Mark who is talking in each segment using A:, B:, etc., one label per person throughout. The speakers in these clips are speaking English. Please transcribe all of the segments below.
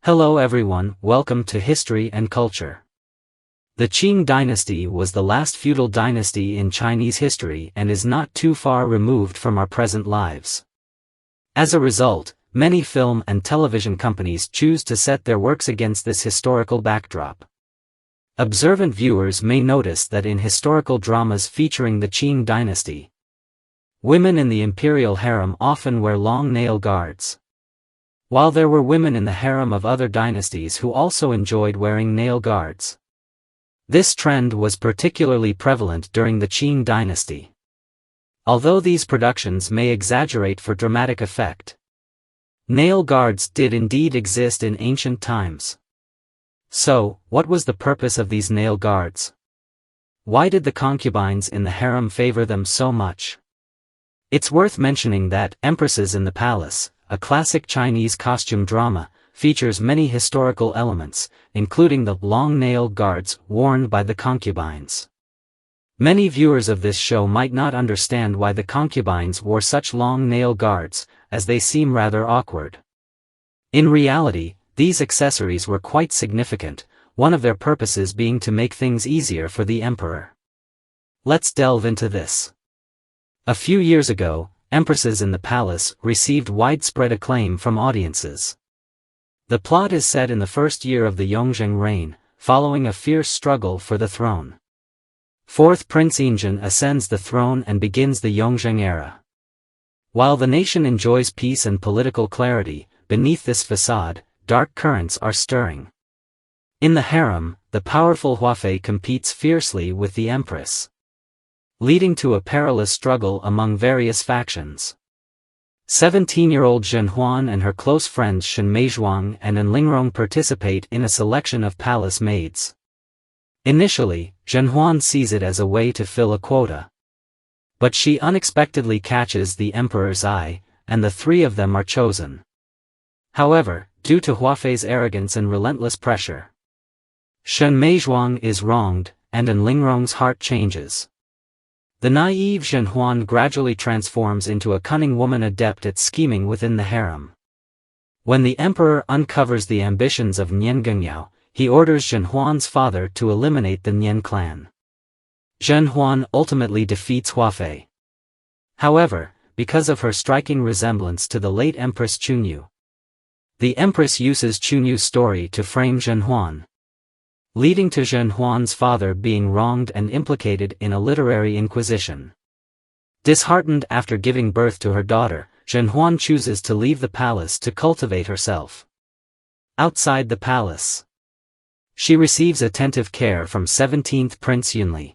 A: Hello everyone, welcome to History and Culture. The Qing dynasty was the last feudal dynasty in Chinese history and is not too far removed from our present lives. As a result, many film and television companies choose to set their works against this historical backdrop. Observant viewers may notice that in historical dramas featuring the Qing dynasty, women in the Imperial harem often wear long nail guards, while there were women in the harem of other dynasties who also enjoyed wearing nail guards. This trend was particularly prevalent during the Qing dynasty. Although these productions may exaggerate for dramatic effect, nail guards did indeed exist in ancient times. So, what was the purpose of these nail guards? Why did the concubines in the harem favor them so much? It's worth mentioning that Empresses in the Palace, a classic Chinese costume drama, features many historical elements, including the long nail guards worn by the concubines. Many viewers of this show might not understand why the concubines wore such long nail guards, as they seem rather awkward. In reality, these accessories were quite significant, one of their purposes being to make things easier for the emperor. Let's delve into this. A few years ago, Empresses in the Palace received widespread acclaim from audiences. The plot is set in the first year of the Yongzheng reign, following a fierce struggle for the throne. Fourth Prince Yinzhen ascends the throne and begins the Yongzheng era. While the nation enjoys peace and political clarity, beneath this facade, dark currents are stirring. In the harem, the powerful Huafei competes fiercely with the empress, leading to a perilous struggle among various factions. 17-year-old Zhen Huan and her close friends Shen Meizhuang and Enlingrong participate in a selection of palace maids. Initially, Zhen Huan sees it as a way to fill a quota. But she unexpectedly catches the emperor's eye, and the three of them are chosen. However, due to Huafei's arrogance and relentless pressure, Shen Meizhuang is wronged, and Enlingrong's heart changes. The naive Zhen Huan gradually transforms into a cunning woman adept at scheming within the harem. When the emperor uncovers the ambitions of Nian Gengyao, he orders Zhen Huan's father to eliminate the Nian clan. Zhen Huan ultimately defeats Huafei. However, because of her striking resemblance to the late Empress Chunyu, the empress uses Chunyu's story to frame Zhen Huan, leading to Zhen Huan's father being wronged and implicated in a literary inquisition. Disheartened after giving birth to her daughter, Zhen Huan chooses to leave the palace to cultivate herself. Outside the palace, she receives attentive care from 17th Prince Yunli,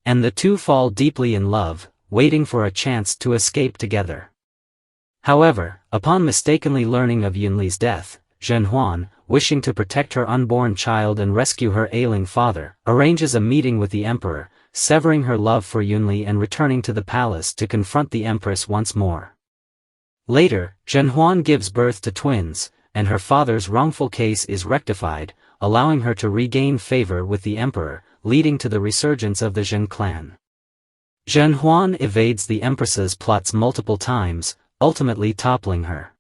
A: and the two fall deeply in love, waiting for a chance to escape together. However, upon mistakenly learning of Yunli's death, Zhen Huan, wishing to protect her unborn child and rescue her ailing father, arranges a meeting with the emperor, severing her love for Yunli and returning to the palace to confront the empress once more. Later, Zhen Huan gives birth to twins, and her father's wrongful case is rectified, allowing her to regain favor with the emperor, leading to the resurgence of the Zhen clan. Zhen Huan evades the empress's plots multiple times, ultimately toppling her.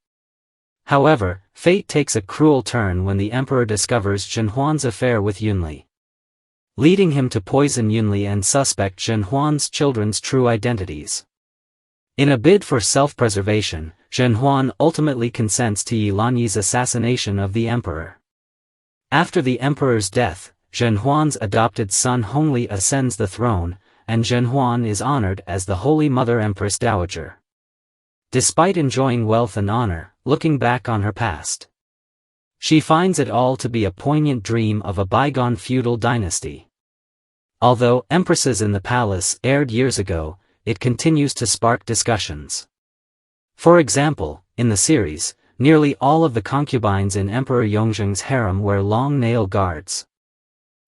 A: However, fate takes a cruel turn when the emperor discovers Zhen Huan's affair with Yunli, leading him to poison Yunli and suspect Zhen Huan's children's true identities. In a bid for self-preservation, Zhen Huan ultimately consents to Yi Lanyi's assassination of the emperor. After the emperor's death, Zhen Huan's adopted son Hongli ascends the throne, and Zhen Huan is honored as the Holy Mother Empress Dowager. Despite enjoying wealth and honor, looking back on her past, she finds it all to be a poignant dream of a bygone feudal dynasty. Although Empresses in the Palace aired years ago, it continues to spark discussions. For example, in the series, nearly all of the concubines in Emperor Yongzheng's harem wear long nail guards.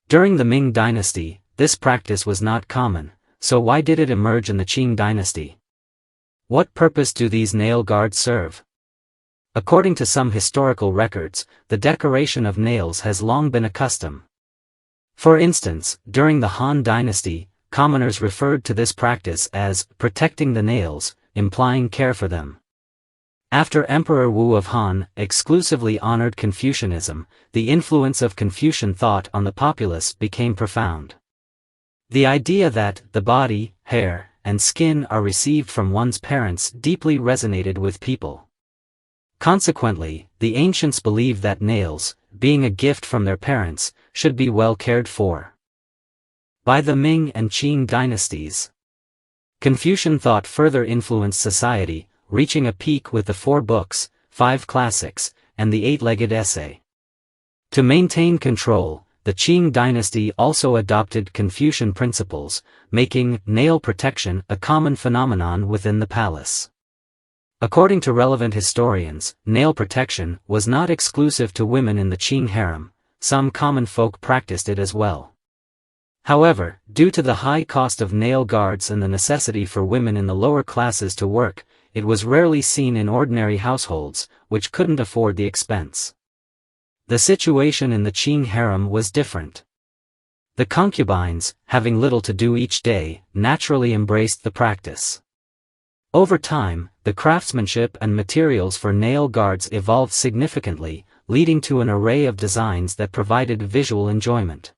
A: During the Ming dynasty, this practice was not common, so why did it emerge in the Qing dynasty? What purpose do these nail guards serve? According to some historical records, the decoration of nails has long been a custom. For instance, during the Han dynasty, commoners referred to this practice as protecting the nails, implying care for them. After Emperor Wu of Han exclusively honored Confucianism, the influence of Confucian thought on the populace became profound. The idea that the body, hair, and skin are received from one's parents deeply resonated with people. Consequently, the ancients believed that nails, being a gift from their parents, should be well cared for. By the Ming and Qing dynasties, Confucian thought further influenced society, reaching a peak with the 4 books, 5 classics, and the 8-legged essay. To maintain control, the Qing dynasty also adopted Confucian principles, making nail protection a common phenomenon within the palace. According to relevant historians, nail protection was not exclusive to women in the Qing harem, some common folk practiced it as well. However, due to the high cost of nail guards and the necessity for women in the lower classes to work, it was rarely seen in ordinary households, which couldn't afford the expense. The situation in the Qing harem was different. The concubines, having little to do each day, naturally embraced the practice. Over time, the craftsmanship and materials for nail guards evolved significantly, leading to an array of designs that provided visual enjoyment.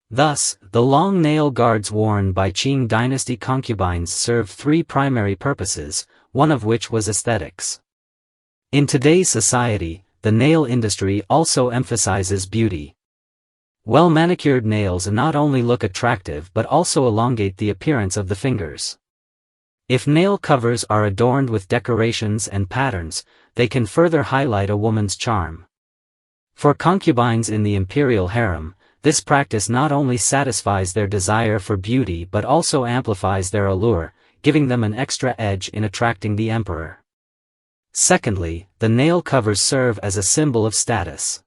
A: Thus, the long nail guards worn by Qing dynasty concubines served 3 primary purposes, one of which was aesthetics. In today's society, the nail industry also emphasizes beauty. Well-manicured nails not only look attractive but also elongate the appearance of the fingers. If nail covers are adorned with decorations and patterns, they can further highlight a woman's charm. For concubines in the Imperial harem, this practice not only satisfies their desire for beauty but also amplifies their allure, giving them an extra edge in attracting the emperor. Secondly, the nail covers serve as a symbol of status.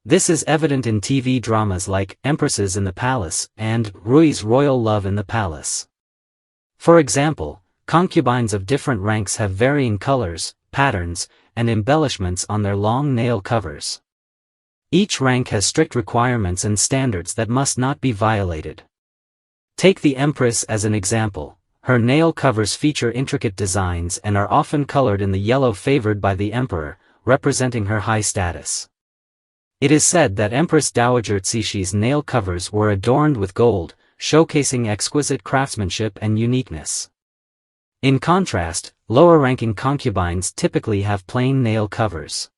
A: This is evident in TV dramas like Empresses in the Palace and Rui's Royal Love in the Palace. For example, concubines of different ranks have varying colors, patterns, and embellishments on their long nail covers. Each rank has strict requirements and standards that must not be violated. Take the Empress as an example. Her nail covers feature intricate designs and are often colored in the yellow favored by the emperor, representing her high status. It is said that Empress Dowager Cixi's nail covers were adorned with gold, showcasing exquisite craftsmanship and uniqueness. In contrast, lower-ranking concubines typically have plain nail covers,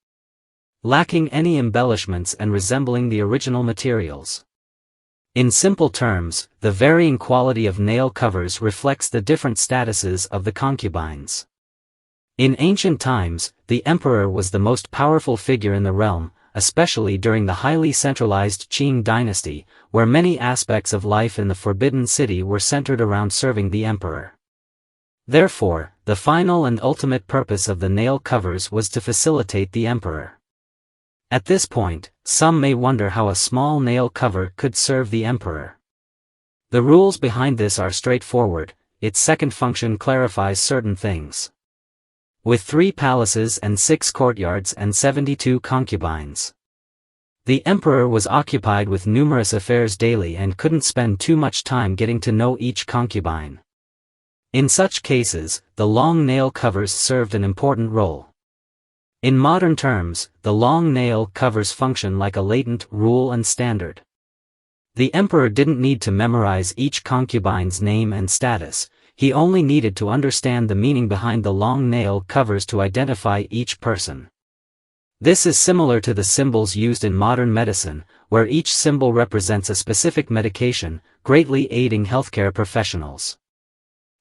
A: lacking any embellishments and resembling the original materials. In simple terms, the varying quality of nail covers reflects the different statuses of the concubines. In ancient times, the emperor was the most powerful figure in the realm, especially during the highly centralized Qing dynasty, where many aspects of life in the Forbidden City were centered around serving the emperor. Therefore, the final and ultimate purpose of the nail covers was to facilitate the emperor. At this point, some may wonder how a small nail cover could serve the emperor. The rules behind this are straightforward. Its second function clarifies certain things. With 3 palaces and 6 courtyards and 72 concubines, the emperor was occupied with numerous affairs daily and couldn't spend too much time getting to know each concubine. In such cases, the long nail covers served an important role. In modern terms, the long nail covers function like a latent rule and standard. The emperor didn't need to memorize each concubine's name and status, he only needed to understand the meaning behind the long nail covers to identify each person. This is similar to the symbols used in modern medicine, where each symbol represents a specific medication, greatly aiding healthcare professionals.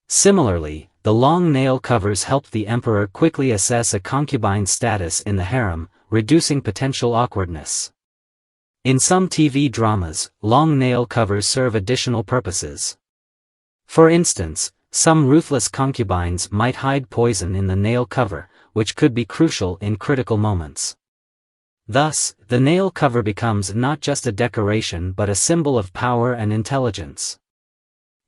A: Similarly, the long nail covers helped the emperor quickly assess a concubine's status in the harem, reducing potential awkwardness. In some TV dramas, long nail covers serve additional purposes. For instance, some ruthless concubines might hide poison in the nail cover, which could be crucial in critical moments. Thus, the nail cover becomes not just a decoration but a symbol of power and intelligence.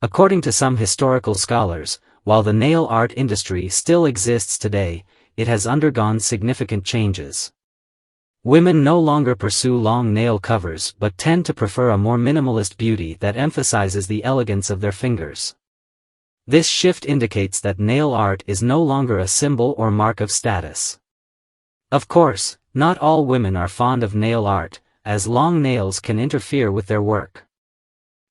A: According to some historical scholars, while the nail art industry still exists today, it has undergone significant changes. Women no longer pursue long nail covers but tend to prefer a more minimalist beauty that emphasizes the elegance of their fingers. This shift indicates that nail art is no longer a symbol or mark of status. Of course, not all women are fond of nail art, as long nails can interfere with their work.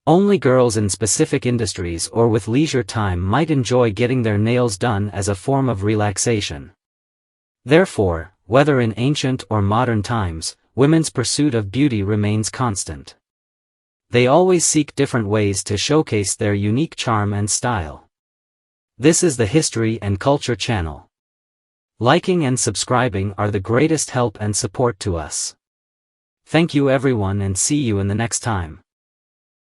A: Only girls in specific industries or with leisure time might enjoy getting their nails done as a form of relaxation. Therefore, whether in ancient or modern times, women's pursuit of beauty remains constant. They always seek different ways to showcase their unique charm and style. This is the History and Culture channel. Liking and subscribing are the greatest help and support to us. Thank you everyone and see you in the next time.